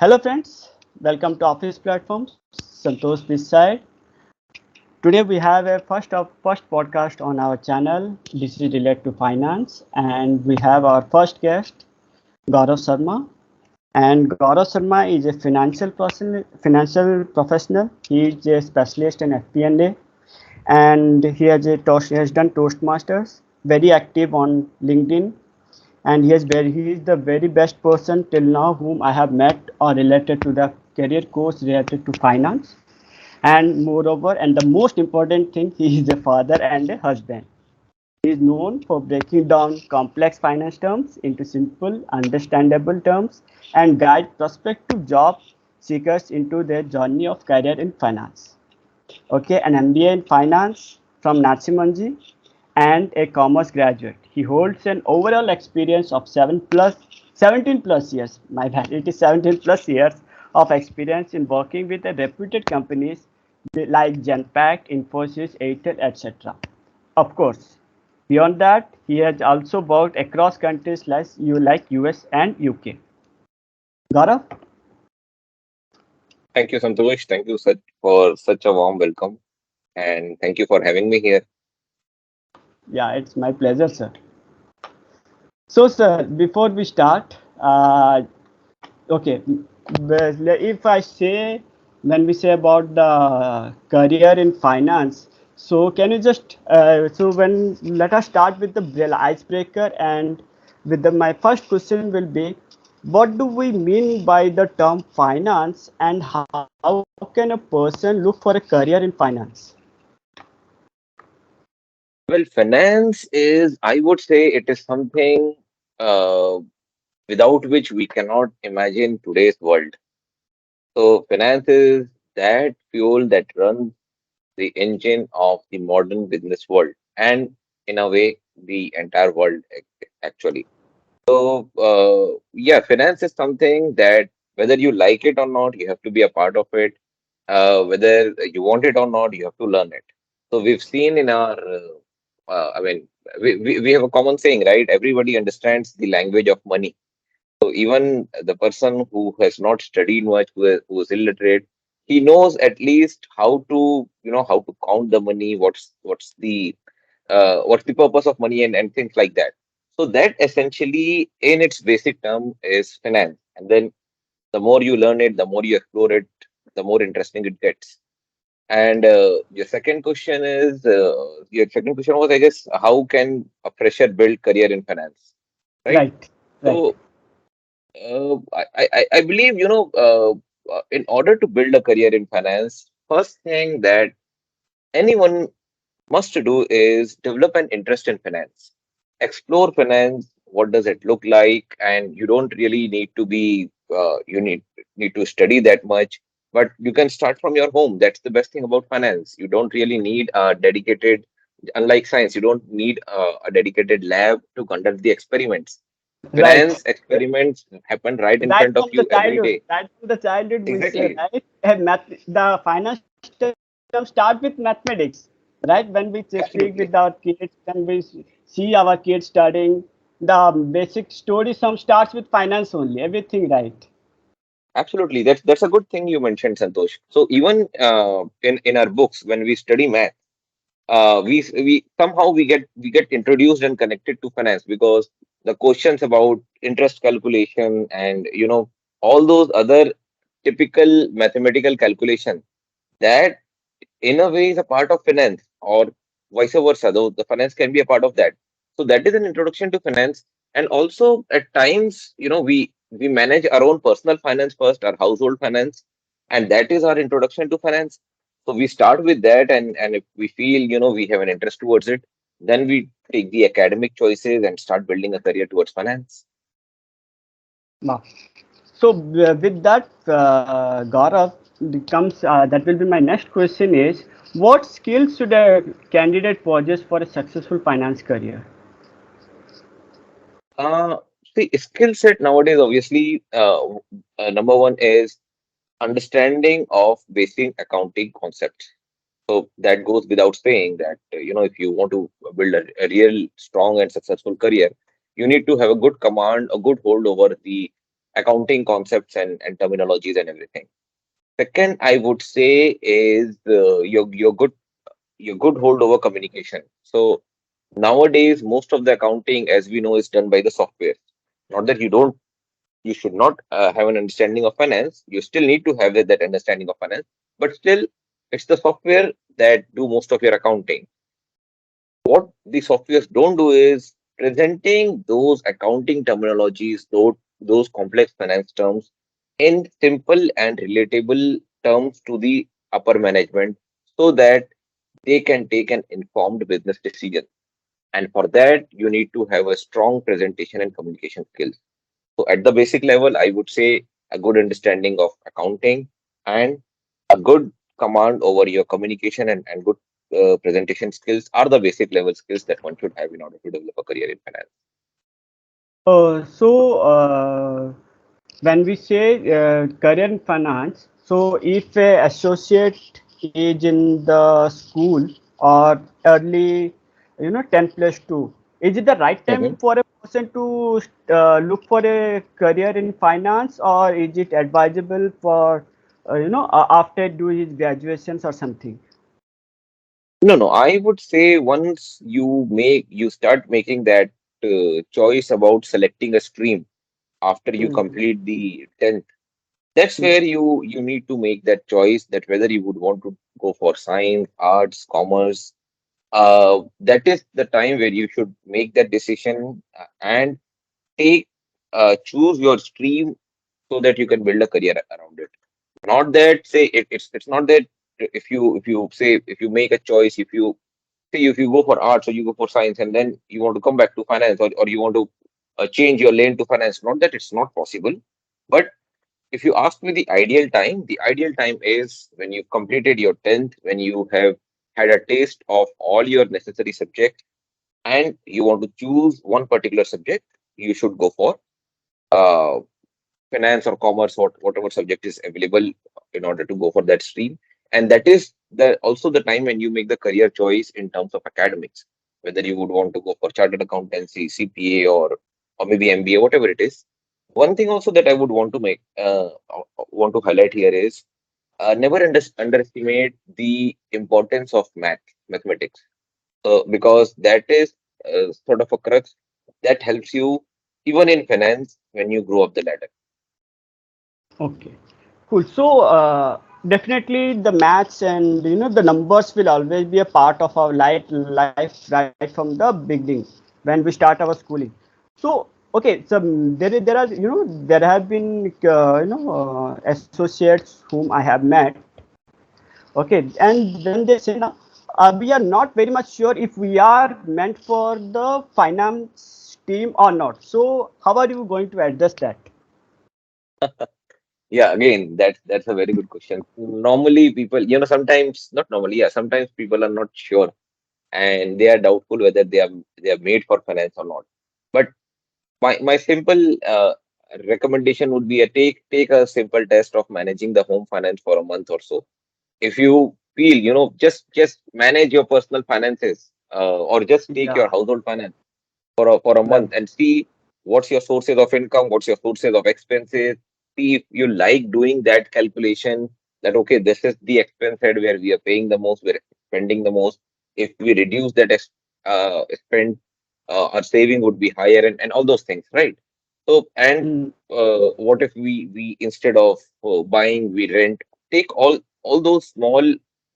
Hello friends, welcome to Office Platforms. Santosh this side. Today we have a first podcast on our channel. This is related to finance, and we have our first guest, Gaurav Sharma. And Gaurav Sharma is a financial professional. He is a specialist in FP&A, and he has done Toastmasters. Very active on LinkedIn, and he is the very best person till now whom I have met or related to the career course related to finance. And moreover, and the most important thing, he is a father and a husband. He is known for breaking down complex finance terms into simple, understandable terms and guide prospective job seekers into their journey of career in finance. Okay, an MBA in finance from Natsimanji and a commerce graduate. He holds an overall experience of 17 plus years. My bad, it is 17 plus years of experience in working with the reputed companies like Genpact, Infosys, Airtel, etc. Of course, beyond that, he has also worked across countries like US and UK. Gaurav? Thank you, Santosh. Thank you for such a warm welcome, and thank you for having me here. Yeah, it's my pleasure, sir. So, sir, before we start, okay, if I say when we say about the career in finance, so can you just so when let us start with the real icebreaker, and my first question will be, what do we mean by the term finance, and how can a person look for a career in finance? Well, finance is, I would say, it is something uh, without which we cannot imagine today's world. So, finance is that fuel that runs the engine of the modern business world, and in a way, the entire world actually. So, yeah, finance is something that whether you like it or not, you have to be a part of it. Whether you want it or not, you have to learn it. So we've seen in our, I mean, we have a common saying, right? Everybody understands the language of money. So even the person who has not studied much, who is illiterate, he knows at least how to, how to count the money, what's the purpose of money and things like that. So that essentially, in its basic term, is finance. And then the more you learn it, the more you explore it, the more interesting it gets. And your second question was, I guess, how can a fresher build career in finance, right? Right, right, So I believe, in order to build a career in finance, first thing that anyone must to do is develop an interest in finance. Explore finance. What does it look like? And you don't really need to be you need to study that much, but you can start from your home. That's the best thing about finance. You don't really need a dedicated, unlike science, you don't need a dedicated lab to conduct the experiments. right. Finance experiments happen right in Right front of from the you every childhood, day. right from the childhood, we say, Exactly. right? And the finance term start with mathematics, right? When we speak with our Absolutely. kids, when we see our kids studying, the basic story some starts with finance only. Everything, right? Absolutely. That's a good thing you mentioned, Santosh. So even in our books, when we study math, we somehow we get introduced and connected to finance because the questions about interest calculation and all those other typical mathematical calculation that in a way is a part of finance or vice versa, though the finance can be a part of that. So that is an introduction to finance. And also at times, we manage our own personal finance first, our household finance, and that is our introduction to finance. So we start with that, and if we feel we have an interest towards it, then we take the academic choices and start building a career towards finance. Wow. So with that, Gaurav, becomes that will be my next question is, what skills should a candidate possess for a successful finance career? Uh, See, skill set nowadays, obviously, number one is understanding of basic accounting concepts. So that goes without saying that if you want to build a real strong and successful career, you need to have a good command, a good hold over the accounting concepts and terminologies and everything. Second, I would say is your good hold over communication. So nowadays, most of the accounting, as we know, is done by the software. Not that you should not have an understanding of finance. You still need to have that understanding of finance, but still, it's the software that do most of your accounting. What the softwares don't do is presenting those accounting terminologies, those complex finance terms in simple and relatable terms to the upper management so that they can take an informed business decision. And for that, you need to have a strong presentation and communication skills. So at the basic level, I would say a good understanding of accounting and a good command over your communication and good presentation skills are the basic level skills that one should have in order to develop a career in finance. So when we say career in finance, so if a associate is in the school or early, 10 plus 2, is it the right time Mhm. for a person to look for a career in finance, or is it advisable for, after do his graduations or something? No, no, I would say once you start making that choice about selecting a stream after you Hmm. complete the 10th. That's Hmm. where you need to make that choice that whether you would want to go for science, arts, commerce. That is the time where you should make that decision and take choose your stream so that you can build a career around it. Not that say it's not that if you make a choice, if you say if you go for arts or you go for science and then you want to come back to finance or you want to change your lane to finance. Not that it's not possible, but if you ask me the ideal time is when you've completed your 10th, when you have had a taste of all your necessary subjects and you want to choose one particular subject, you should go for uh, finance or commerce or whatever subject is available in order to go for that stream. And that is also the time when you make the career choice in terms of academics, whether you would want to go for chartered accountancy, CPA, or maybe MBA, whatever it is. One thing also that I would want to want to highlight here is never underestimate the importance of mathematics, because that is sort of a crux that helps you even in finance when you grow up the ladder. Okay, cool. So definitely the maths and the numbers will always be a part of our life right from the beginning when we start our schooling. So okay, so there are there have been associates whom I have met. Okay, and when they say now, we are not very much sure if we are meant for the finance team or not. So how are you going to address that? Yeah, again, that's a very good question. Normally, people, sometimes not normally, yeah, sometimes people are not sure and they are doubtful whether they are made for finance or not. But my simple recommendation would be a take a simple test of managing the home finance for a month or so. If you feel, just manage your personal finances, or just take your Yeah, household finance for a right. month and see what's your sources of income, what's your sources of expenses. See if you like doing that calculation that okay, this is the expense head where we are paying the most, we're spending the most. If we reduce that spend, our saving would be higher and all those things, right? So and Mm. what if we instead of buying we rent? Take all those small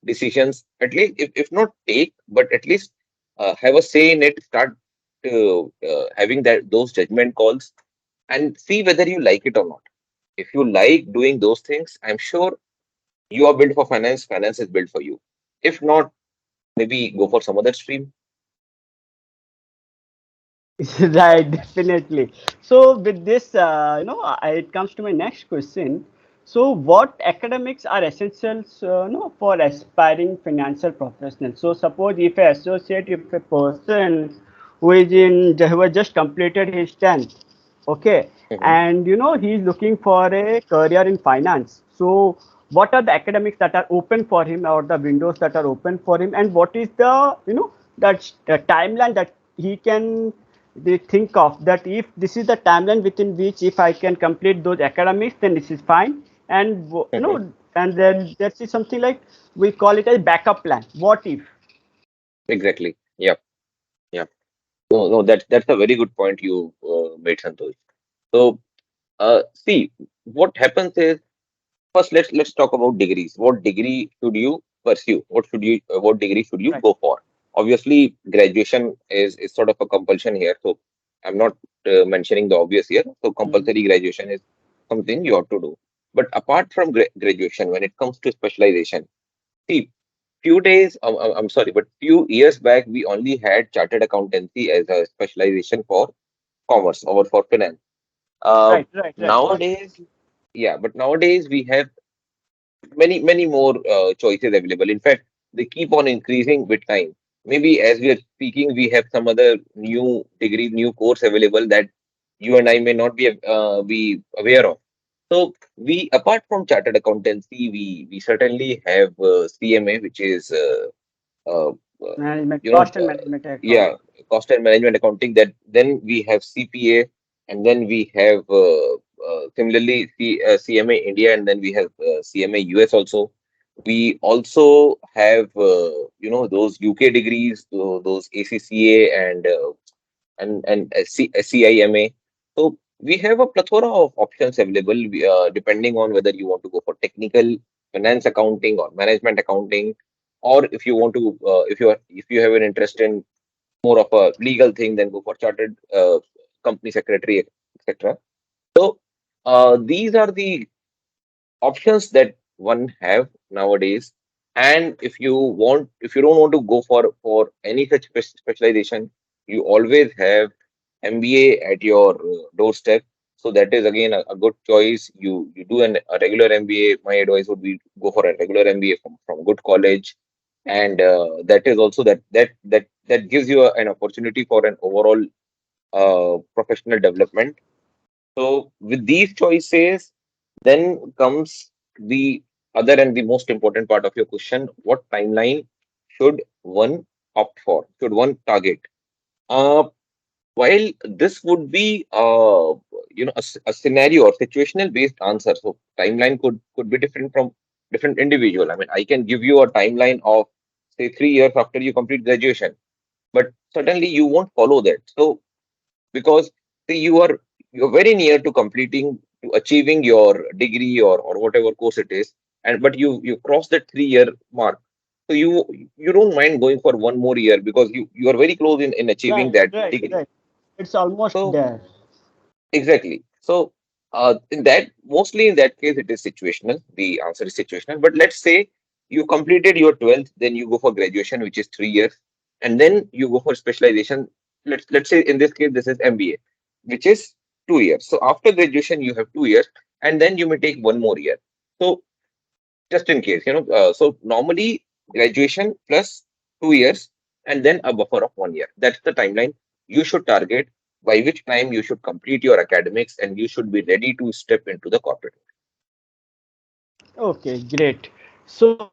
decisions, at least if not take, but at least have a say in it. Start having that those judgment calls and see whether you like it or not. If you like doing those things, I'm sure you are built for finance. Finance is built for you. If not, maybe go for some other stream. Right, definitely. So with this, it comes to my next question. So what academics are essentials, for aspiring financial professionals? So suppose if a associate, if a person who has just completed his 10th, okay, Mhm. and he's looking for a career in finance. So what are the academics that are open for him, or the windows that are open for him, and what is the that timeline that he can they think of that if this is the timeline within which if I can complete those academics, then this is fine. And Mhm. and then that is something like we call it a backup plan. What if? Exactly. Yeah. Yeah. No, no, that's a very good point you made, Santosh. So, see, what happens is, first let's talk about degrees. What degree should you pursue? What degree should you Right. go for? Obviously, graduation is sort of a compulsion here. So, I'm not mentioning the obvious here. So, Mm, compulsory graduation is something you ought to do. But apart from graduation, when it comes to specialization, see, few days, I'm sorry, but few years back, we only had chartered accountancy as a specialization for commerce or for finance. Uh, right, right, right, right. nowadays, yeah, but nowadays we have many more choices available. In fact, they keep on increasing with time. Maybe as we are speaking, we have some other new degree, new course available that you and I may not be aware of. So we, apart from chartered accountancy, we certainly have CMA, which is uh, uh, Management, you know cost and management account. yeah, cost and management accounting. That then we have CPA, and then we have similarly CMA India, and then we have CMA US also. We also have those UK degrees, those ACCA and CIMA. So we have a plethora of options available, depending on whether you want to go for technical finance accounting or management accounting, or if you want to if you have an interest in more of a legal thing, then go for chartered company secretary, etc. So these are the options that one have nowadays. And if you don't want to go for any such specialization, you always have MBA at your doorstep. So that is again a good choice. You do a regular MBA. My advice would be go for a regular MBA from good college, and that is also that gives you an opportunity for an overall professional development. So with these choices, then comes the other and the most important part of your question: what timeline should one opt for? Should one target? Uh, while this would be a scenario or situational based answer, so timeline could be different from different individual. I mean, I can give you a timeline of say 3 years after you complete graduation, but certainly you won't follow that. So because see, you're very near to completing to achieving your degree or whatever course it is, and but you cross that 3 year mark. So you don't mind going for one more year because you are very close in achieving Right, that right, degree. right. It's almost So there. exactly. So, in that, mostly in that case, it is situational. The answer is situational. But let's say you completed your 12th, then you go for graduation, which is 3 years, and then you go for specialization. Let's say in this case, this is MBA, which is 2 years. So after graduation, you have 2 years, and then you may take one more year. So just in case, so normally graduation plus 2 years and then a buffer of 1 year. That's the timeline you should target, by which time you should complete your academics and you should be ready to step into the corporate. Okay, great. So,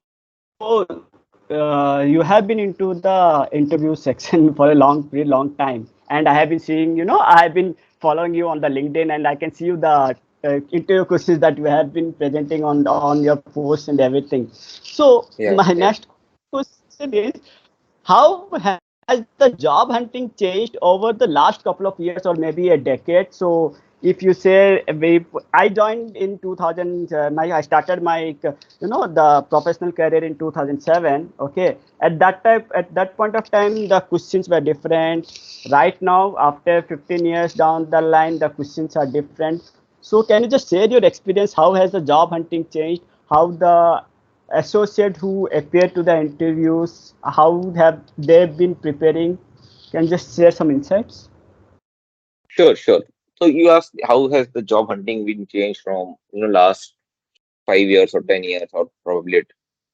you have been into the interview section for a very long time, and I have been seeing, I have been following you on the LinkedIn, and I can see you the interview questions that you have been presenting on your posts and everything. So, Yeah, my yeah. next question is, how has the job hunting changed over the last couple of years or maybe a decade? So if you say I joined in 2000, I started my the professional career in 2007. Okay, at that point of time, the questions were different. Right now, after 15 years down the line, the questions are different. So can you just share your experience? How has the job hunting changed? How the associate who appear to the interviews, how have they been preparing? Can you just share some insights? Sure, sure. So you asked how has the job hunting been changed from last 5 years or 10 years or probably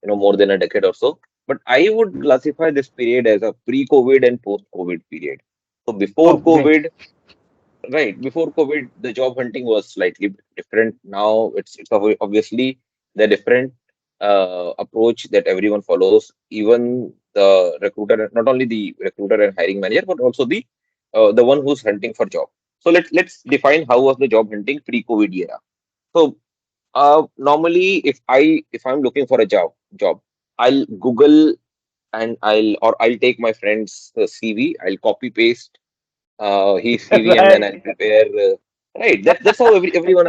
more than a decade or so. But I would classify this period as a pre-COVID and post-COVID period. So Oh, before great. COVID, right, before COVID, the job hunting was slightly different. Now it's obviously the different approach that everyone follows. Even the recruiter, not only the recruiter and hiring manager, but also the the one who's hunting for job. So let's define how was the job hunting pre-COVID era. So normally, if I'm looking for a job, I'll Google and I'll take my friend's CV. I'll copy paste his CV and then Right. I'll prepare. Right. That's how Exactly. everyone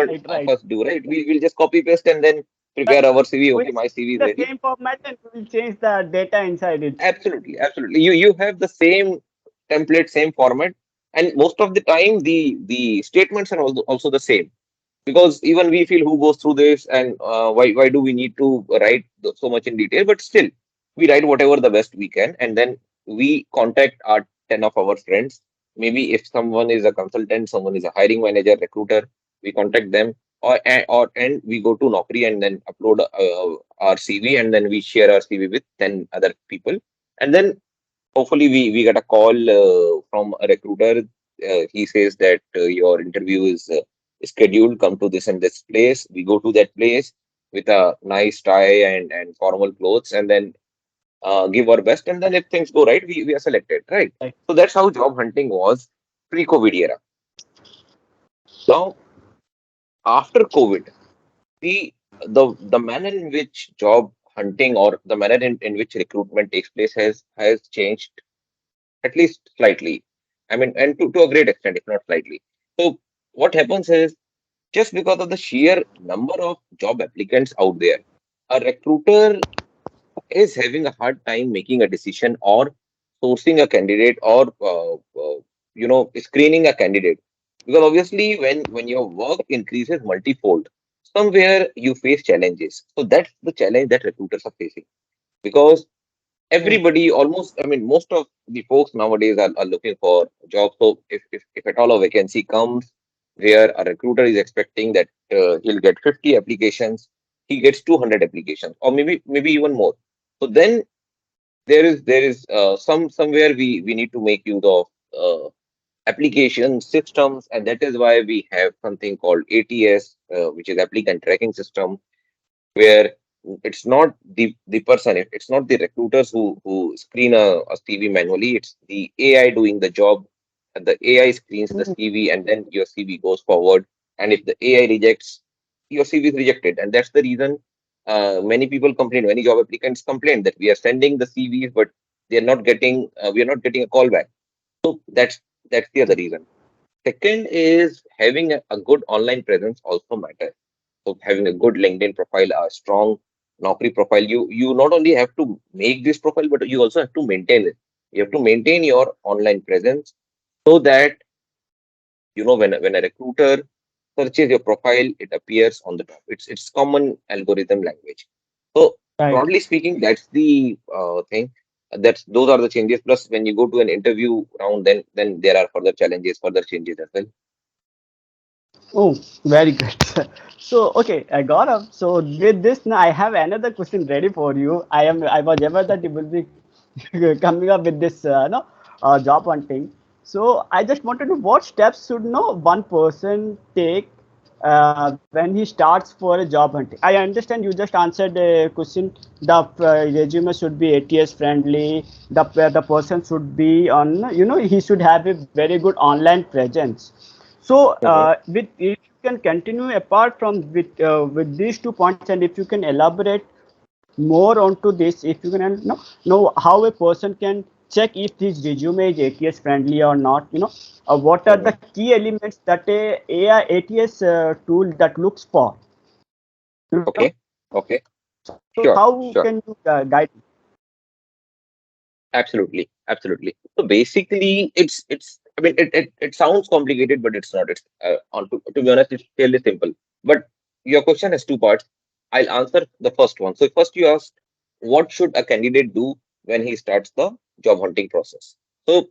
Right, of right. us do. Right. We will just copy paste and then prepare Right. our CV. We'll Okay, my CV keep is the ready. same format and we'll change the data inside it. Absolutely, absolutely. You have the same template, same format, and most of the time the statements are also the same, because even we feel who goes through this, and why do we need to write so much in detail, but still we write whatever the best we can, and then we contact our 10 of our friends. Maybe if someone is a consultant, someone is a hiring manager, recruiter, we contact them, or and we go to Naukri and then upload our CV, and then we share our CV with 10 other people, and then hopefully we get a call from a recruiter. He says that your interview is scheduled. Come to this and this place. We go to that place with a nice tie and formal clothes, and then give our best. And then if things go right, we are selected. Right. Right. So that's how job hunting was pre-COVID era. Now after COVID, the manner in which job hunting or the manner in which recruitment takes place has changed, at least slightly. I mean, and to a great extent, if not slightly. So what happens is, just because of the sheer number of job applicants out there, a recruiter is having a hard time making a decision or sourcing a candidate, or screening a candidate, because obviously when your work increases multifold, somewhere you face challenges. So that's the challenge that recruiters are facing, because Right. everybody, almost, I mean, most of the folks nowadays are looking for jobs. So if at all a vacancy comes where a recruiter is expecting that he'll get 50 applications, he gets 200 applications, or maybe even more. So then there is somewhere we need to make use of application systems, and that is why we have something called ATS, which is applicant tracking system, where it's not the person, it's not the recruiters who screen a CV manually, it's the AI doing the job, and the AI screens the Mm. CV, and then your CV goes forward. And if the AI rejects, your CV is rejected, and that's the reason many people complain. Many job applicants complain that we are sending the CVs, but we are not getting a call back. So that's the other reason. Second is having a good online presence also matters. So having a good LinkedIn profile, a strong Naukri profile, you not only have to make this profile, but you also have to maintain it. You have to maintain your online presence, so that when a recruiter searches your profile, it appears on the top. It's common algorithm language. So Right. broadly speaking, that's the thing. Those are the changes. Plus, when you go to an interview round, then there are further challenges, further changes as well. Oh, very good. So, okay, I got up. So, with this, now I have another question ready for you. I was aware that you will be coming up with this, no, job hunting. So, I just wanted to, what steps should no one person take when he starts for a job hunting? I understand you just answered a question. The resume should be ATS friendly. The person should be on, he should have a very good online presence. So, Mhm. with if you can continue apart from with these 2 points, and if you can elaborate more onto this, if you can know how a person can check if his resume is ATS friendly or not. What are the Mhm. key elements that a AI ATS tool that looks for? You know, Okay. Okay. so Sure. how Sure. can you guide? Absolutely. Absolutely. So basically, it's. I mean, it sounds complicated, but it's not. It's to be honest, it's fairly simple. But your question has two parts. I'll answer the first one. So first, you asked, what should a candidate do when he starts the job hunting process? So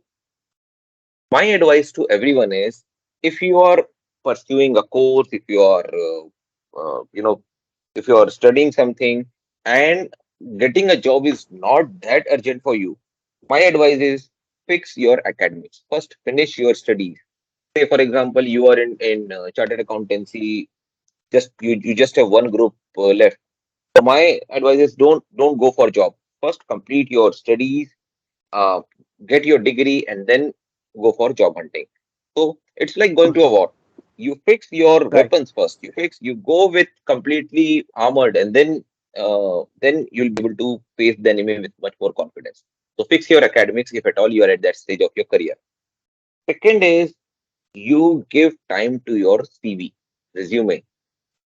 my advice to everyone is, if you are pursuing a course, if you are if you are studying something, and getting a job is not that urgent for you, my advice is, fix your academics first. Finish your studies. Say for example, you are in chartered accountancy, you just have one group left. So my advice is, don't go for job. First complete your studies, uh, get your degree, and then go for job hunting. So it's like going to a Okay. war. You fix your Right. weapons first. You go with completely armored, and then you'll be able to face the enemy with much more confidence. So fix your academics if at all you are at that stage of your career. Second is you give time to your CV, resume,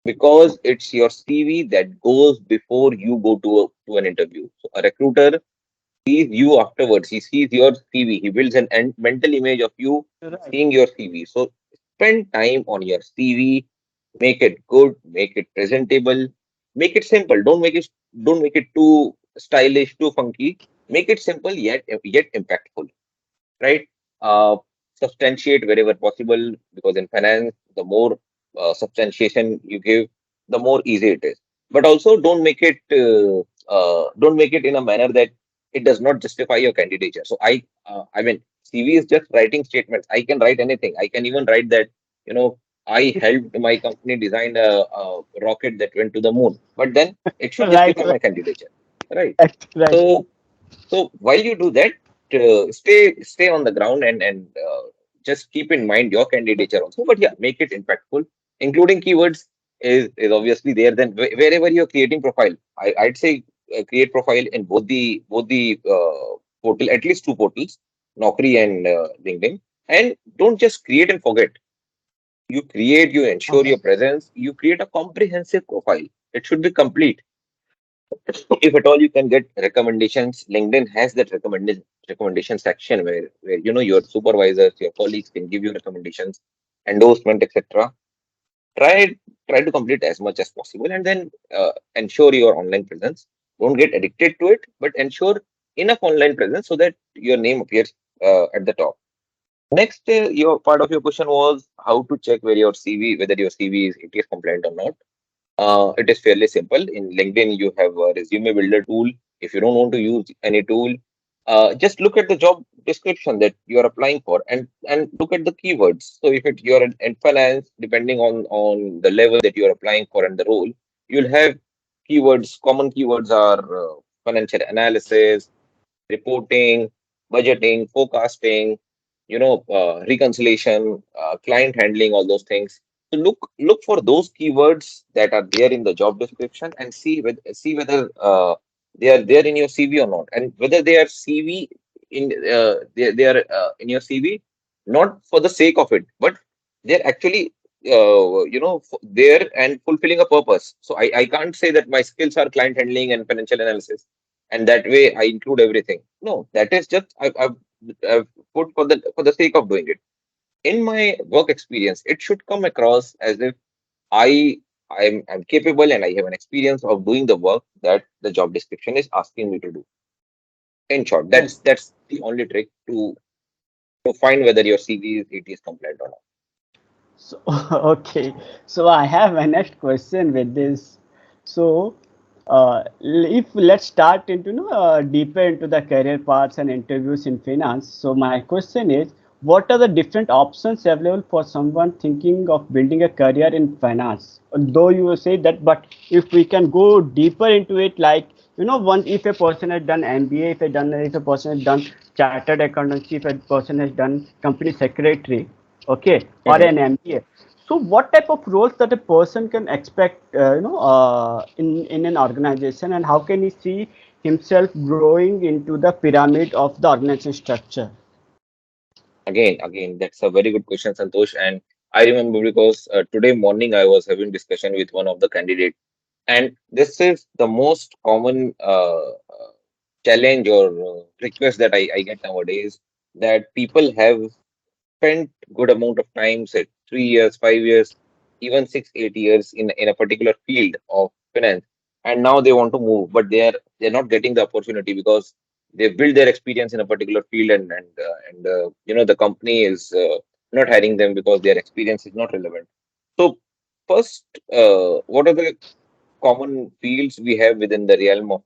because it's your CV that goes before you go to an interview. So a recruiter sees you afterwards. He sees your CV. He builds an mental image of you Right. seeing your CV. So spend time on your CV. Make it good. Make it presentable. Make it simple. Don't make it too stylish, too funky. Make it simple yet impactful, right? Uh, Substantiate wherever possible, because in finance, the more substantiation you give, the more easy it is. But also don't make it in a manner that it does not justify your candidature. So I mean, CV is just writing statements. I can write anything. I can even write that, you know, I helped my company design a rocket that went to the moon. But then it should Right. justify my candidature, right? Right. Right. So so while you do that, stay on the ground and just keep in mind your candidature also. But yeah, make it impactful, including keywords is obviously there. Then wherever you're creating profile, I'd say create profile in both the portal, at least two portals, Naukri and LinkedIn. And don't just create and forget. You create, you ensure Okay. your presence, you create a comprehensive profile. It should be complete. If at all you can get recommendations, LinkedIn has that recommendation section where your supervisors, your colleagues can give you recommendations, endorsement, etc. Try to complete as much as possible, and then ensure your online presence. Don't get addicted to it, but ensure enough online presence so that your name appears at the top. Next, your part of your question was how to check whether your CV is ATS compliant or not. It is fairly simple. In LinkedIn, you have a resume builder tool. If you don't want to use any tool, just look at the job description that you are applying for, and look at the keywords. So if you're in finance, depending on the level that you are applying for and the role, you'll have keywords. Common keywords are financial analysis, reporting, budgeting, forecasting, reconciliation, client handling, all those things. So look for those keywords that are there in the job description and see whether they are there in your CV or not, and whether they are CV they are in your CV, not for the sake of it, but they're actually there and fulfilling a purpose. So I can't say that my skills are client handling and financial analysis, and that way I include everything. No, that is just I've put for the sake of doing it. In my work experience, it should come across as if I I'm capable and I have an experience of doing the work that the job description is asking me to do. In short, Right. that's the only trick to find whether your CV is ATS compliant or not. So, okay. So I have my next question with this. So, if let's start into deeper into the career paths and interviews in finance. So my question is, what are the different options available for someone thinking of building a career in finance? Though you say that, but if we can go deeper into it, like one if a person has done MBA, if a person has done chartered accountancy, if a person has done company secretary, okay, or Mhm. an MBA. So, what type of roles that a person can expect, in an organization, and how can he see himself growing into the pyramid of the organization structure? Again, that's a very good question, Santosh. And I remember because today morning I was having discussion with one of the candidates, and this is the most common challenge or request that I get nowadays, that people have spent good amount of time, say 3 years, 5 years, even 6, 8 years in a particular field of finance, and now they want to move, but they're not getting the opportunity because they've built their experience in a particular field, and the company is not hiring them because their experience is not relevant. So first, what are the common fields we have within the realm of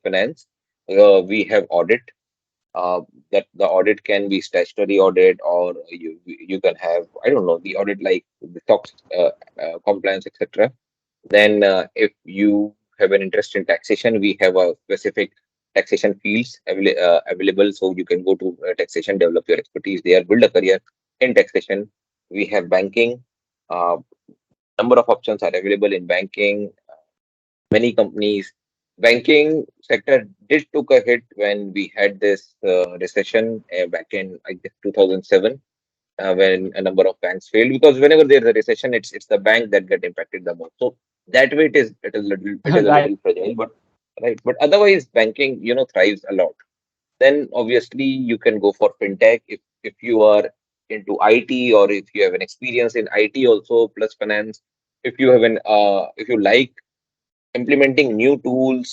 finance? We have audit, uh, that the audit can be statutory audit, or you can have, I don't know, the audit like the SOX compliance, etc. Then if you have an interest in taxation, we have a specific taxation fields available. So you can go to taxation, develop your expertise there, build a career in taxation. We have banking. Uh, Number of options are available in banking. Many companies, banking sector did took a hit when we had this recession back in, I guess, 2007, when a number of banks failed, because whenever there's a recession, it's the bank that get impacted the most. So that way it is a Right. little fragile, but right. But otherwise, banking, thrives a lot. Then obviously you can go for fintech if you are into IT, or if you have an experience in IT also plus finance. If you like implementing new tools,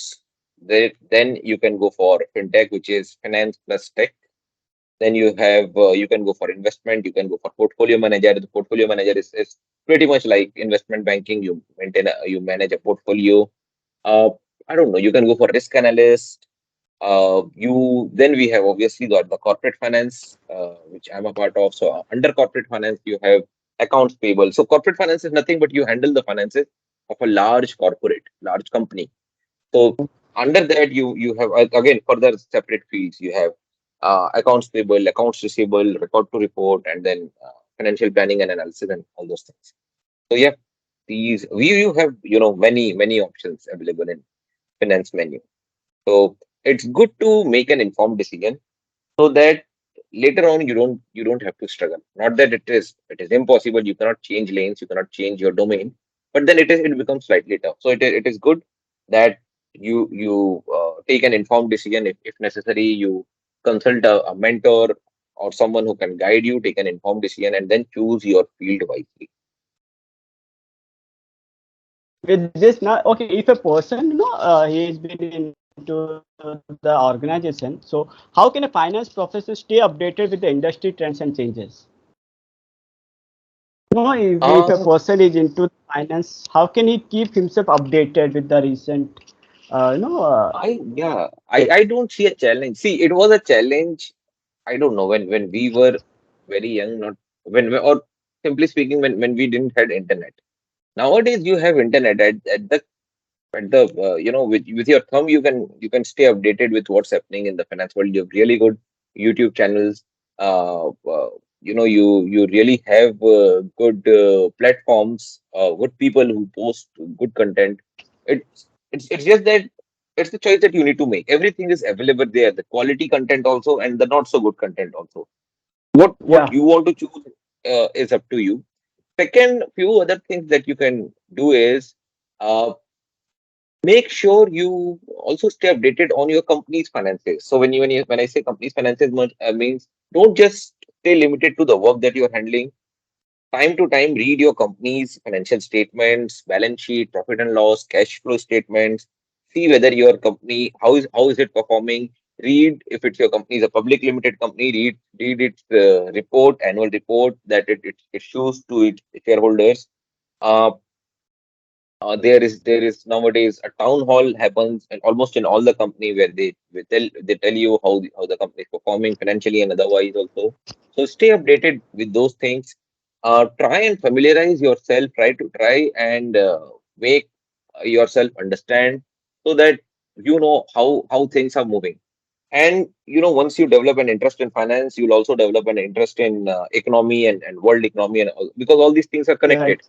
then you can go for fintech, which is finance plus tech. Then you can go for investment, you can go for portfolio manager. The portfolio manager is pretty much like investment banking. You manage a portfolio. Uh, I don't know. You can go for risk analyst. You Then we have obviously got the corporate finance, which I'm a part of. So under corporate finance, you have accounts payable. So corporate finance is nothing but you handle the finances of a large company. So under that, you have again further separate fields. You have accounts payable, accounts receivable, record to report, and then financial planning and analysis, and all those things. So yeah, these we you have many options available in finance menu. So it's good to make an informed decision, so that later on you don't have to struggle. Not that it is impossible. You cannot change lanes, you cannot change your domain, but then it becomes slightly tough. So it is good that you take an informed decision. If necessary, you consult a mentor or someone who can guide you. Take an informed decision and then choose your field wisely. With this now, okay, if a person, he has been into the organization, so how can a finance professor stay updated with the industry trends and changes? No, if a uh person is into finance, how can he keep himself updated with the recent, I yeah I don't see a challenge. See, it was a challenge. I don't know, when we were very young, not or simply speaking, when we didn't had internet. Nowadays, you have internet with your thumb. You can stay updated with what's happening in the finance world. You have really good YouTube channels. You really have good platforms, good people who post good content. It's just that it's the choice that you need to make. Everything is available there. The quality content also, and the not so good content also. What yeah, you want to choose is up to you. Second, few other things that you can do is uh, make sure you also stay updated on your company's finances. So when I say company's finances, means don't just stay limited to the work that you're handling. Time to time, read your company's financial statements, balance sheet, profit and loss, cash flow statements. See whether your company, how is it performing. Read, if it's your company is a public limited company, read its annual report that it issues to its shareholders. Uh, there is nowadays a town hall happens and almost in all the company, where they tell you how the company is performing financially and otherwise also. So stay updated with those things. Try and familiarize yourself. Try and make yourself understand, so that you know how things are moving. And once you develop an interest in finance, you'll also develop an interest in economy and world economy, and all, because all these things are connected. right.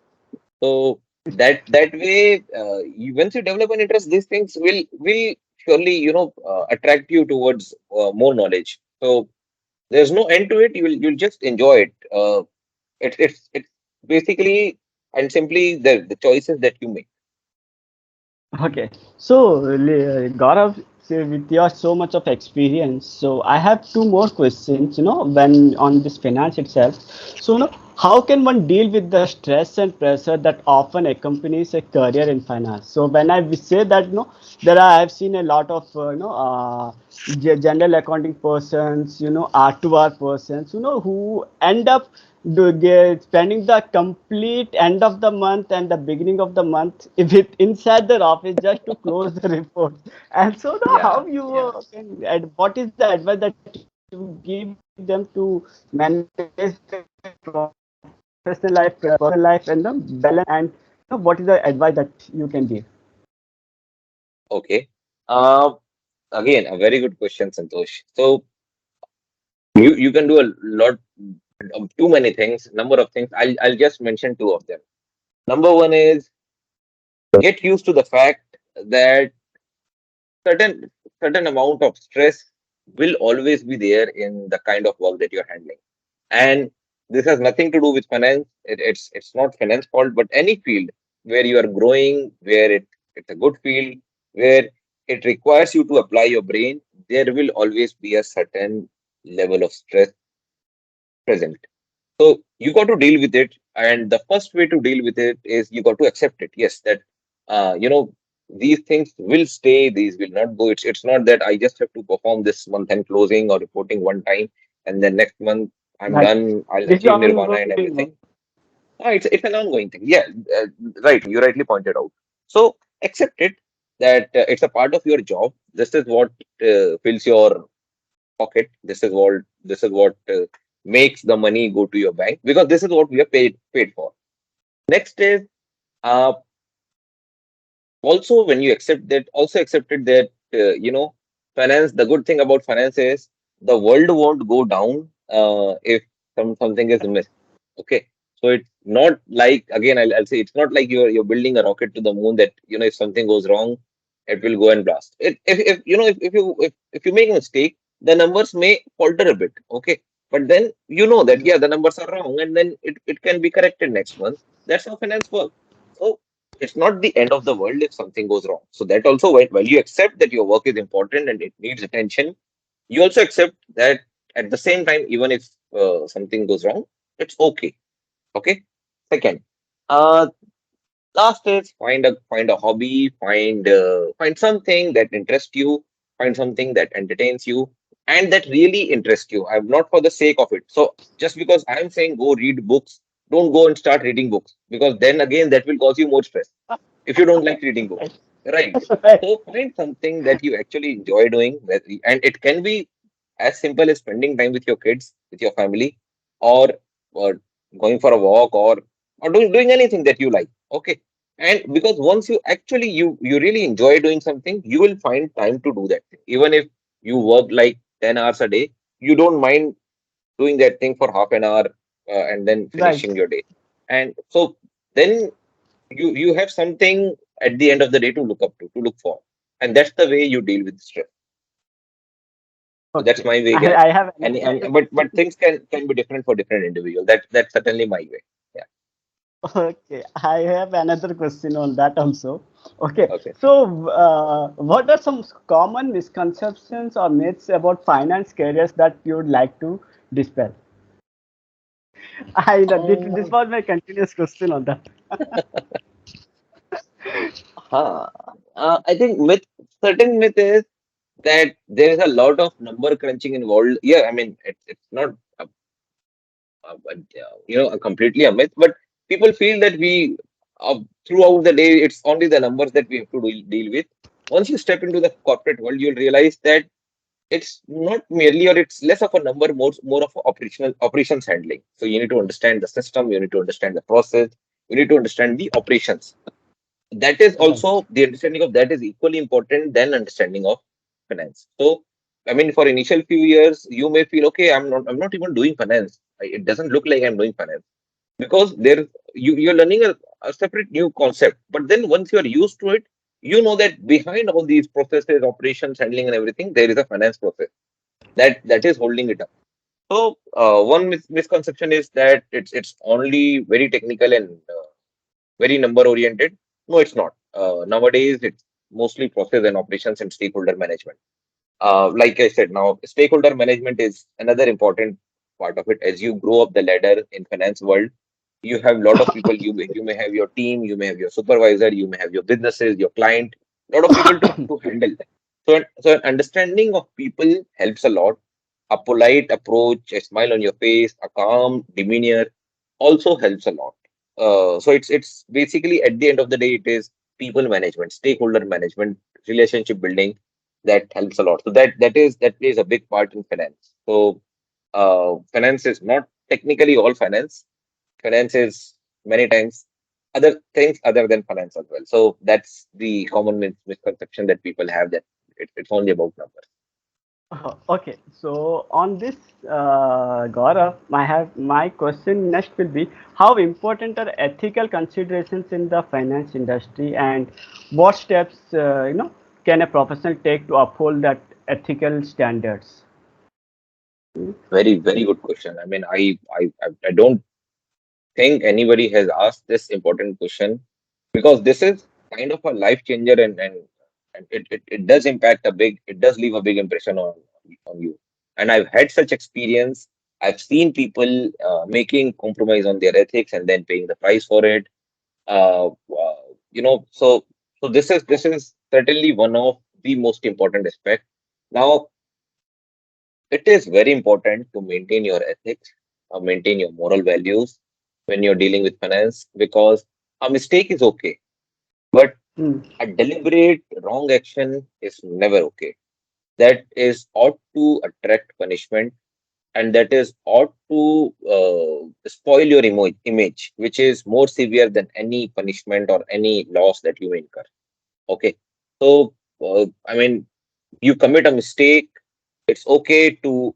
So that way, once you develop an interest, these things will surely attract you towards more knowledge. So there's no end to it. You'll just enjoy it. It's basically and simply the choices that you make. Okay, so Gaurav, with your so much of experience, so I have two more questions. When on this finance itself, so how can one deal with the stress and pressure that often accompanies a career in finance? So when I say that, I've seen a lot of general accounting persons, R2R persons, who end up spending the complete end of the month and the beginning of the month with inside their office just to close the report. And so Yeah, how you yeah. what is the advice that you give them to manage their professional life, personal life, and the balance, and what is the advice that you can give? Okay. Uh, again, a very good question, Santosh. So you can do a lot, too many things, number of things. I'll just mention two of them. Number one is get used to the fact that certain certain amount of stress will always be there in the kind of work that you're handling. And this has nothing to do with finance. It's not finance fault, but any field where you are growing, where it's a good field, where it requires you to apply your brain, there will always be a certain level of stress present. So you got to deal with it, and the first way to deal with it is you got to accept it. Yes, that you know these things will stay; these will not go. It's not that I just have to perform this month end closing or reporting one time, and then next month I'm Right. done. I'll This is achieve nirvana and ongoing everything. one. No, it's an ongoing thing. Yeah, right. You rightly pointed out. So accept it that it's a part of your job. This is what fills your pocket. This is what makes the money go to your bank, because this is what we are paid for. Next is uh, also, when you accept that, also accepted that finance. The good thing about finance is the world won't go down if something is missed. Okay, so it's not like, again, I'll say, it's not like you're building a rocket to the moon that if something goes wrong, it will go and blast. If if you make a mistake, the numbers may falter a bit. Okay, but then you know that, yeah, the numbers are wrong, and then it can be corrected next month. That's how finance works. So it's not the end of the world if something goes wrong. So that also, while you accept that your work is important and it needs attention, you also accept that at the same time, even if something goes wrong, it's okay. Okay. Second, uh, last is find a hobby, find something that interests you, find something that entertains you, and that really interests you. I'm not for the sake of it. So just because I'm saying go read books, don't go and start reading books, because then again that will cause you more stress if you don't like reading books, right? Right. So find something that you actually enjoy doing, and it can be as simple as spending time with your kids, with your family, or going for a walk, or doing anything that you like. Okay, and because once you actually you really enjoy doing something, you will find time to do that thing. Even if you work like 10 hours a day, you don't mind doing that thing for half an hour, and then Right. finishing your day. And so then you have something at the end of the day to look up to look for, and that's the way you deal with stress. So that's Okay. my way, I, guys. I have And another. but things can be different for different individuals. That's certainly my way. Yeah. Okay, I have another question on that also. Okay, Okay. so what are some common misconceptions or myths about finance careers that you would like to dispel? I know this uh, was my continuous question on that. huh. I think certain myth is that there is a lot of number crunching involved. Yeah, I mean it's not completely a myth, but people feel that uh, throughout the day it's only the numbers that we have to deal with. Once you step into the corporate world, you'll realize that it's not merely, or it's less of a number, more of a operations handling. So you need to understand the system, you need to understand the process, you need to understand the operations. That is Right, also, the understanding of that is equally important than understanding of finance. So I mean, for initial few years you may feel, okay, I'm not even doing finance. It doesn't look like I'm doing finance, because you're learning a separate new concept. But then once you're used to it, you know that behind all these processes, operations, handling, and everything, there is a finance process that is holding it up. So one misconception is that it's only very technical and very number oriented. No, it's not. Nowadays, it's mostly process and operations and stakeholder management. Like I said, now stakeholder management is another important part of it. As you grow up the ladder in finance world, you have a lot of people. You may have your team, you may have your supervisor, you may have your businesses, your client, a lot of people to handle that. So an understanding of people helps a lot. A polite approach, a smile on your face, a calm demeanor also helps a lot. So it's basically, at the end of the day, it is people management, stakeholder management, relationship building that helps a lot. So that plays a big part in finance. So finance is not technically all finance. Finance is many times other things other than finance as well. So that's the common misconception that people have, that It's only about numbers. Okay, so on this, Gaurav, my question next will be how important are ethical considerations in the finance industry, and what steps can a professional take to uphold that ethical standards? Very good question. I mean, I don't think anybody has asked this important question because this is kind of a life changer, and it does impact a big, it does leave a big impression on you. And I've had such experience. I've seen people making compromise on their ethics and then paying the price for it. So this is certainly one of the most important aspect. Now, it is very important to maintain your ethics, maintain your moral values when you're dealing with finance, because a mistake is okay, but Hmm. a deliberate wrong action is never okay. That is ought to attract punishment, and that is ought to spoil your image, which is more severe than any punishment or any loss that you may incur. Okay, so I mean, you commit a mistake, it's okay to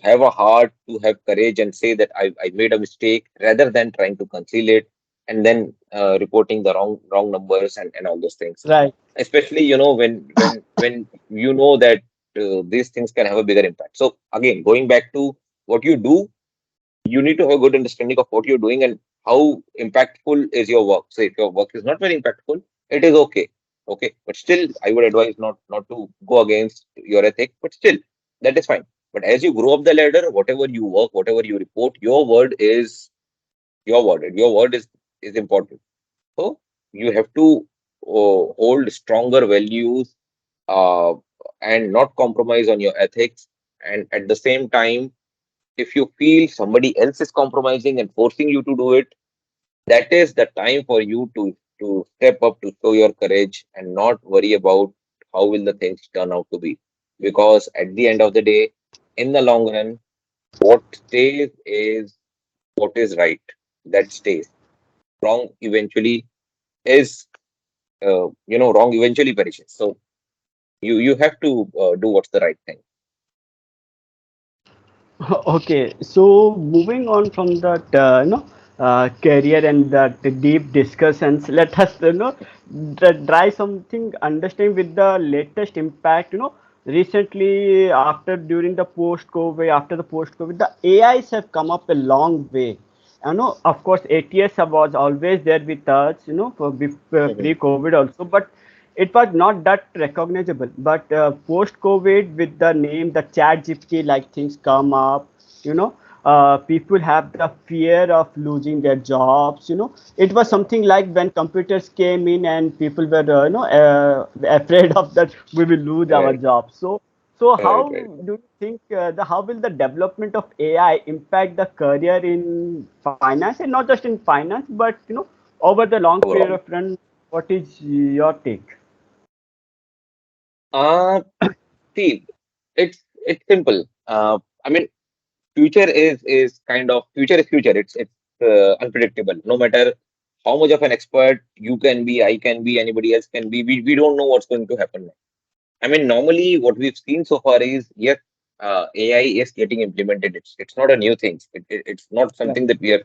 have a heart, to have courage and say that I made a mistake rather than trying to conceal it and then reporting the wrong numbers and all those things. Right. Especially, when you know that these things can have a bigger impact. So again, going back to what you do, you need to have a good understanding of what you're doing and how impactful is your work. So if your work is not very impactful, it is okay. Okay. But still, I would advise not to go against your ethic, but still, that is fine. But as you grow up the ladder, whatever you work, whatever you report, your word is your word. And your word is important. So you have to hold stronger values, uh, and not compromise on your ethics. And at the same time, if you feel somebody else is compromising and forcing you to do it, that is the time for you to step up, to show your courage and not worry about how will the things turn out to be. Because at the end of the day, in the long run, what stays is what is right. That stays. Wrong eventually is, wrong eventually perishes. So you have to do what's the right thing. Okay, so moving on from that, career and that deep discussions, let us, try something understanding with the latest impact. Recently, during the post-COVID, after the post-COVID, the AIs have come up a long way. Of course, ATS was always there with us, for Mhm. pre-COVID also, but it was not that recognizable. But post-COVID, with the name, the Chat GPT, like things come up, you know, people have the fear of losing their jobs. It was something like when computers came in and people were, afraid of that we will lose our Right, jobs. So right, how right. do you think how will the development of AI impact the career in finance, and not just in finance, but over the long period Overall. of run? What is your take? Uh, See, it's simple. I mean, future is future. It's unpredictable. No matter how much of an expert you can be, I can be, anybody else can be. We don't know what's going to happen. I mean, normally what we've seen so far is, yes, AI is getting implemented. It's not a new thing. It's not Right. something that we are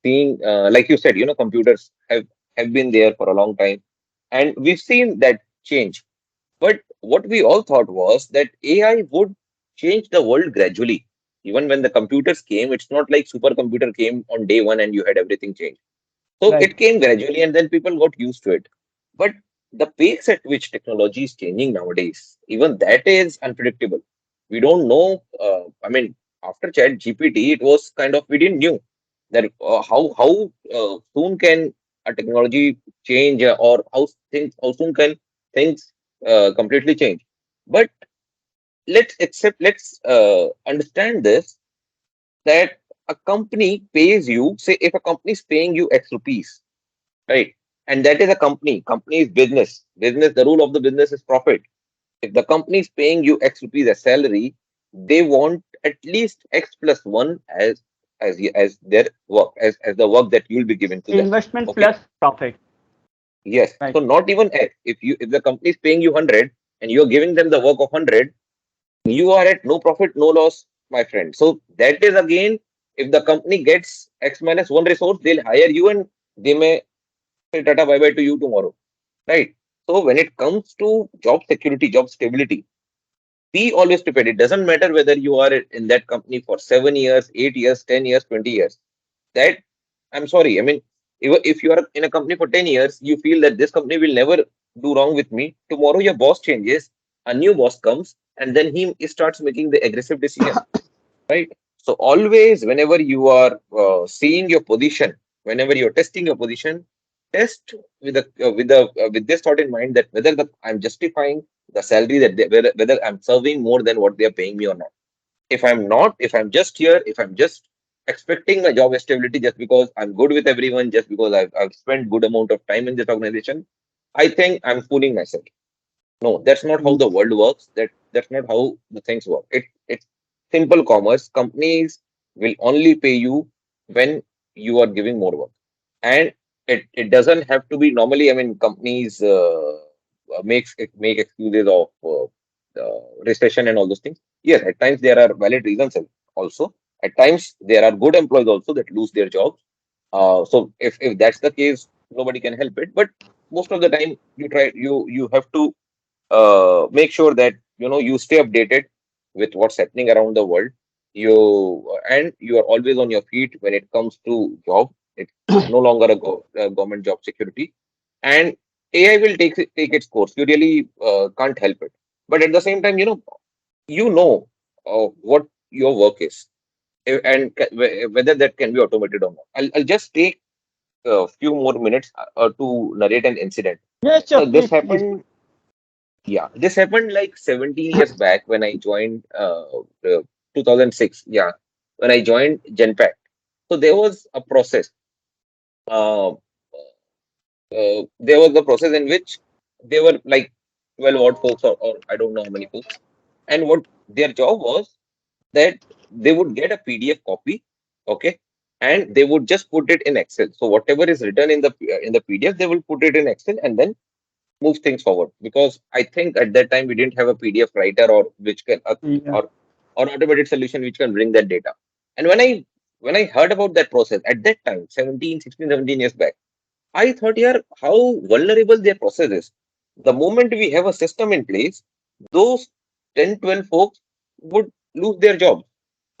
seeing. Like you said, computers have been there for a long time, and we've seen that change. But what we all thought was that AI would change the world gradually. Even when the computers came, it's not like supercomputer came on day one and you had everything changed. So Right. it came gradually and then people got used to it. But the pace at which technology is changing nowadays, even that is unpredictable. We don't know. I mean, after Chat GPT, it was kind of, we didn't knew that how soon can a technology change, or how soon can things completely change. But let's understand this, that a company pays you. Say if a company is paying you X rupees, right? And that is a company. Company is business. Business, the rule of the business is profit. If the company is paying you X rupees as salary, they want at least X plus one as their work, as the work that you'll be giving to them. Investment Okay. plus profit. Yes. Right. So not even X. If the company is paying you 100, and you're giving them the work of 100, you are at no profit, no loss, my friend. So that is again, if the company gets X minus one resource, they'll hire you and they may say tata bye bye to you tomorrow. Right. So when it comes to job security, job stability, be always prepared. It doesn't matter whether you are in that company for 7 years, 8 years, 10 years, 20 years. That I'm sorry. I mean, if you are in a company for 10 years, you feel that this company will never do wrong with me. Tomorrow your boss changes, a new boss comes, and then he starts making the aggressive decision, right? So always, whenever you are seeing your position, whenever you're testing your position, test with this thought in mind that whether I'm justifying the salary that whether I'm serving more than what they are paying me or not. If I'm not, if I'm just here, if I'm just expecting a job stability just because I'm good with everyone, just because I've spent good amount of time in this organization, I think I'm fooling myself. No, that's not how the world works. That's not how the things work. It's simple commerce. Companies will only pay you when you are giving more work, and it doesn't have to be normally. I mean, companies make excuses of recession and all those things. Yes, at times there are valid reasons also. At times there are good employees also that lose their jobs. So if that's the case, nobody can help it. But most of the time, you have to make sure that you stay updated with what's happening around the world. You are always on your feet when it comes to job. It's no longer a government job security, and AI will take its course. You really can't help it. But at the same time, what your work is, and whether that can be automated or not. I'll just take a few more minutes to narrate an incident. Yes, sure. This Please, please. happened Yeah, this happened like 17 years back when I joined 2006. Yeah, when I joined Genpact. So there was a process. Uh, there was a process in which they were like 12 odd folks, or I don't know how many folks. And what their job was that they would get a PDF copy, okay, and they would just put it in Excel. So whatever is written in the PDF, they will put it in Excel and then move things forward, because I think at that time we didn't have a PDF writer or which can Yeah. or automated solution which can bring that data. And when I heard about that process at that time, 17, 16, 17 years back, I thought, yeah, how vulnerable their process is. The moment we have a system in place, those 10, 12 folks would lose their jobs.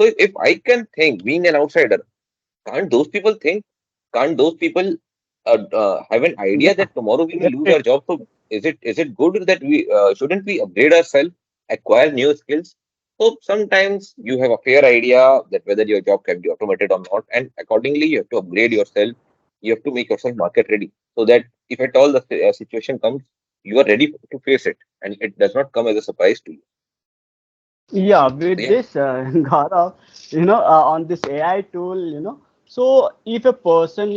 So if I can think, being an outsider, can't those people think? Can't those people have an idea Yeah. that tomorrow we will lose our Definitely. job? So is it good that we shouldn't we upgrade ourselves, acquire new skills? So sometimes you have a fair idea that whether your job can be automated or not, and accordingly you have to upgrade yourself. You have to make yourself market ready, so that if at all the situation comes, you are ready to face it, and it does not come as a surprise to you. Yeah, So with yeah, this, Gaurav, on this AI tool, so if a person,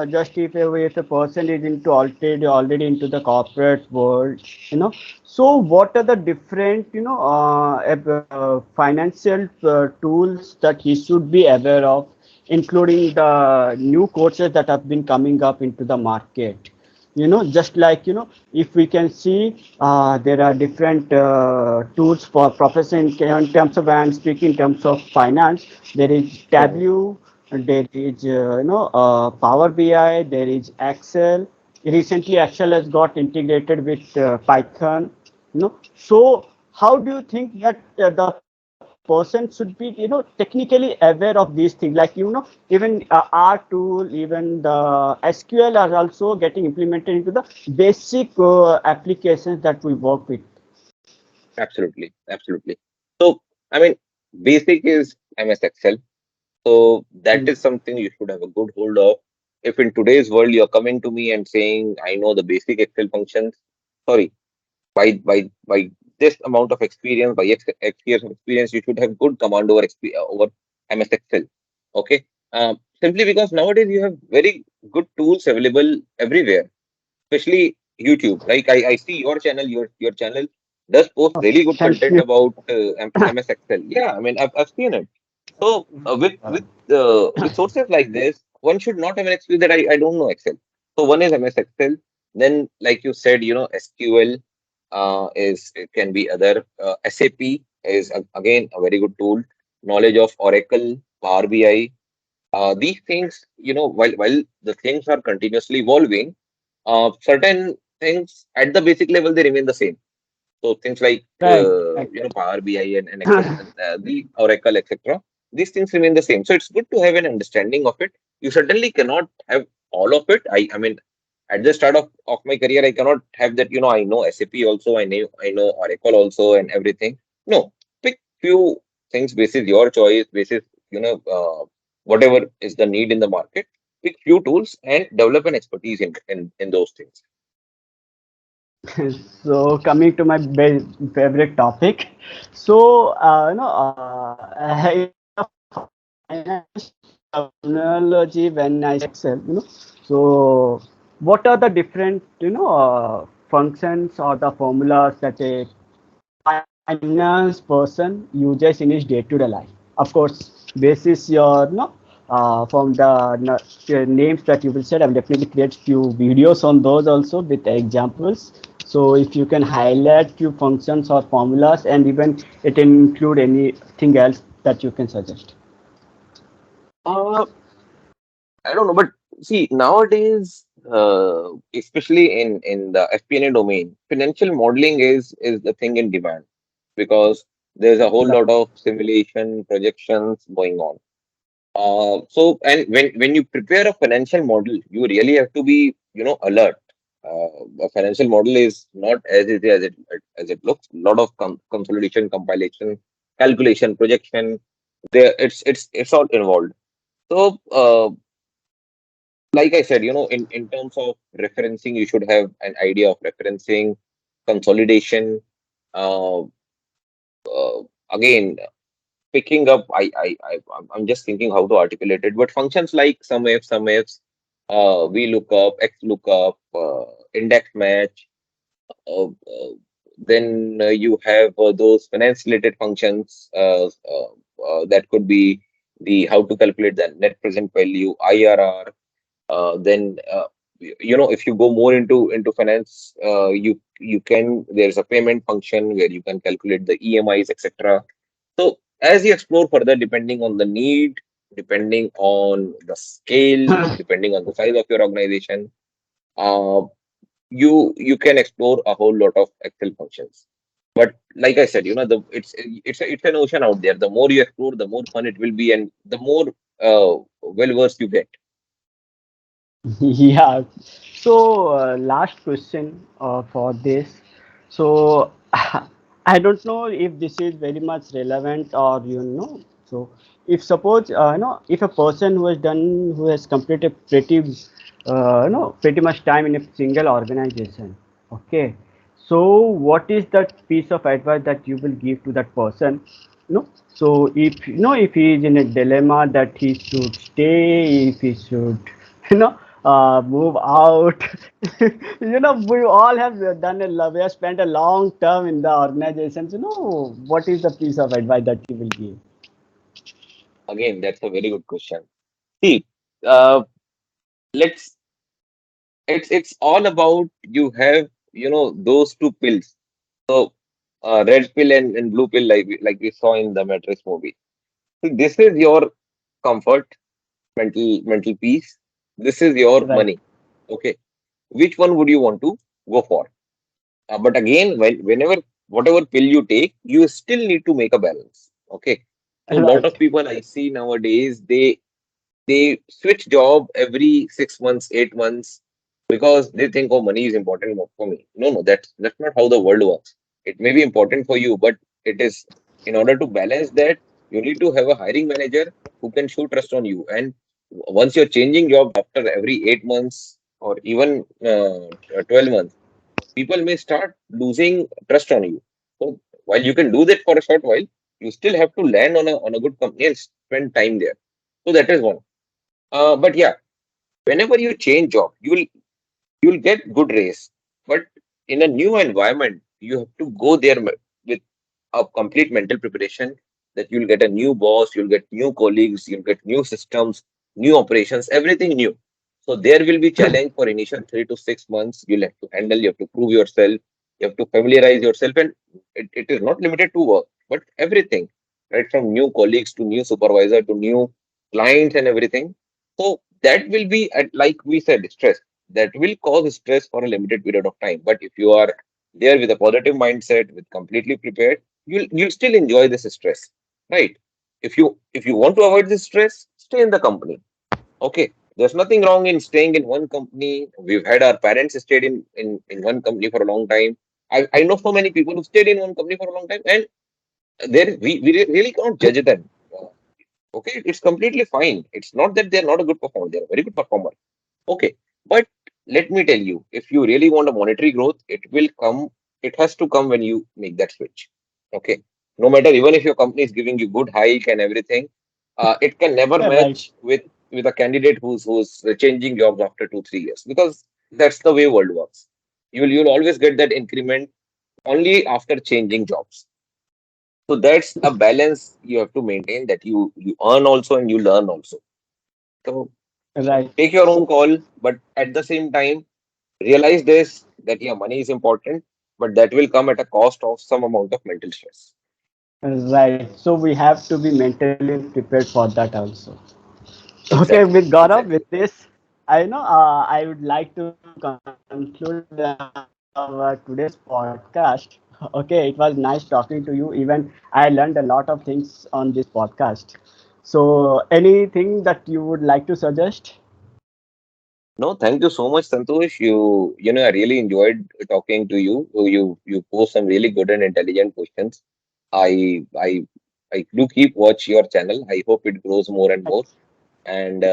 just if a person is into already into the corporate world, so what are the different, financial tools that he should be aware of, including the new courses that have been coming up into the market? Just like if we can see there are different tools for profession in terms of, and speaking in terms of finance, there is mhm, tableau, there is power bi, there is excel. Recently excel has got integrated with python. So how do you think that the person should be technically aware of these things, like even our tool, even the sql are also getting implemented into the basic applications that we work with. absolutely, absolutely. So I mean, basic is MS Excel. So that is something you should have a good hold of. If in today's world you're coming to me and saying, I know the basic Excel functions, sorry, by this amount of experience, by X years of experience, you should have good command over MS Excel. Okay. Simply because nowadays you have very good tools available everywhere, especially YouTube. Like I see your channel, your channel does post Oh, really good thank content you. about MS Excel. Yeah, I mean I've seen it. So with sources like this, one should not have an excuse that I don't know Excel. So one is MS Excel. Then, like you said, SQL. is it can be other SAP is again a very good tool. Knowledge of Oracle, Power BI. These things, while the things are continuously evolving, certain things at the basic level they remain the same. So things like Right, right. Power BI and the Oracle, etc. These things remain the same. So it's good to have an understanding of it. You certainly cannot have all of it. I mean, at the start of my career, I cannot have that. I know SAP also. I know Oracle also and everything. No, pick few things basis your choice, basis whatever is the need in the market. Pick few tools and develop an expertise in those things. So coming to my favorite topic, so in the finance terminology, when I Excel, so what are the different functions or the formulas that a finance person uses in his day-to-day life? Of course, basis your from the names that you will set, I will definitely create few videos on those also with examples. So if you can highlight few functions or formulas, and even it include anything else that you can suggest. Uh, I don't know, but see, nowadays, especially in the FP&A domain, financial modeling is the thing in demand because there's a whole lot Right. of simulation projections going on. So and when you prepare a financial model, you really have to be alert. A financial model is not as easy as it looks. A lot of consolidation, compilation, calculation, projection. There, it's all involved. So like I said, in terms of referencing, you should have an idea of referencing, consolidation. Uh, again, picking up, I'm just thinking how to articulate it, but functions like sum ifs, V lookup, X lookup, index match. Then you have those finance related functions that could be the how to calculate the net present value, IRR. Then if you go more into finance, you can there's a payment function where you can calculate the EMIs, etc. So as you explore further, depending on the need, depending on the scale, depending on the size of your organization, uh, you can explore a whole lot of Excel functions. But like I said, it's an ocean out there. The more you explore, the more fun it will be, and the more well versed you get. Yeah. So, last question for this. So, I don't know if this is very much relevant or So, if suppose if a person who has completed pretty much time in a single organization. Okay. So, what is that piece of advice that you will give to that person? So if he is in a dilemma that he should stay, if he should move out. We all have done we have spent a long term in the organizations. What is the piece of advice that you will give? Again, that's a very good question. See, uh, let's it's all about you have those two pills. So red pill and blue pill like we saw in the Matrix movie. So this is your comfort, mental peace. This is your Right. money. Okay, which one would you want to go for? But again, whenever whatever pill you take, you still need to make a balance. Okay, so a lot Right. of people I see nowadays they switch job every 6 months, 8 months because they think, oh, money is important for me. No, no, that's not how the world works. It may be important for you, but it is in order to balance that, you need to have a hiring manager who can show trust on you. And once you're changing job after every 8 months or even 12 months, people may start losing trust on you. So while you can do that for a short while, you still have to land on a good company and spend time there. So that is one. But yeah, whenever you change job, you'll get good raise. But in a new environment, you have to go there with a complete mental preparation that you'll get a new boss, you'll get new colleagues, you'll get new systems, new operations, everything new. So there will be challenge for initial 3 to 6 months. You'll have to handle, you have to prove yourself. You have to familiarize yourself, and it is not limited to work, but everything, right? From new colleagues to new supervisor to new clients and everything. So that will be, like we said, stress. That will cause stress for a limited period of time. But if you are there with a positive mindset, with completely prepared, you'll still enjoy this stress, right? If you want to avoid this stress, stay in the company. Okay, there's nothing wrong in staying in one company. We've had our parents stayed in one company for a long time. I know so many people who stayed in one company for a long time, and we really can't judge them. Okay, it's completely fine. It's not that they're not a good performer, they're a very good performer. Okay, but let me tell you, if you really want a monetary growth, it has to come when you make that switch. Okay, no matter, even if your company is giving you good hike and everything, it can never Right. match with a candidate who's changing jobs after 2 3 years, because that's the way world works. You'll always get that increment only after changing jobs. So that's a balance you have to maintain, that you earn also and you learn also. So Right. take your own call, but at the same time, realize this, that yeah, money is important, but that will come at a cost of some amount of mental stress. Right. So we have to be mentally prepared for that also. Okay, with Exactly, Gaurav, with exactly. this, I would like to conclude our today's podcast. Okay, it was nice talking to you. Even I learned a lot of things on this podcast. So, anything that you would like to suggest? No, thank you so much, Santosh. I really enjoyed talking to you. You pose some really good and intelligent questions. I I I do keep watch your channel. I hope it grows more and more. And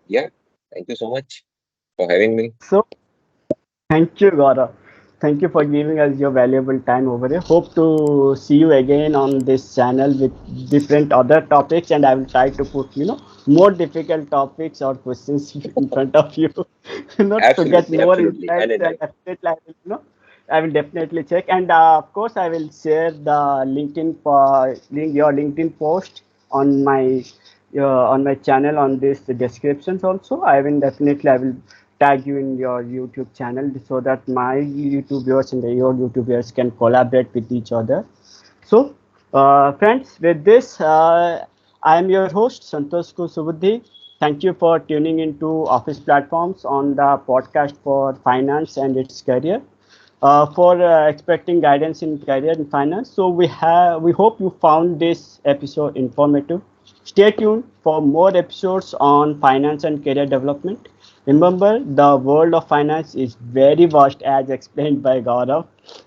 yeah, thank you so much for having me. So, thank you, Gaurav. Thank you for giving us your valuable time over here. Hope to see you again on this channel with different other topics, and I will try to put more difficult topics or questions in front of you, to get Absolutely, more absolutely. insights. And Anytime. definitely, I will definitely check. And of course, I will share the your LinkedIn post on my channel on this descriptions also. I will tag you in your YouTube channel so that my YouTube viewers and your YouTube viewers can collaborate with each other. So, friends, with this, I am your host, Santosh Subudhi. Thank you for tuning into Office Platforms on the podcast for finance and its career. For expecting guidance in career and finance. So we hope you found this episode informative. Stay tuned for more episodes on finance and career development. Remember, the world of finance is very vast as explained by Gaurav,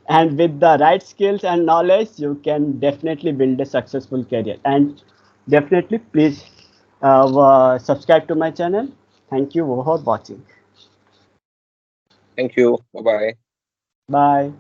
and with the right skills and knowledge, you can definitely build a successful career. And definitely, please subscribe to my channel. Thank you for watching. Thank you. Bye bye. Bye.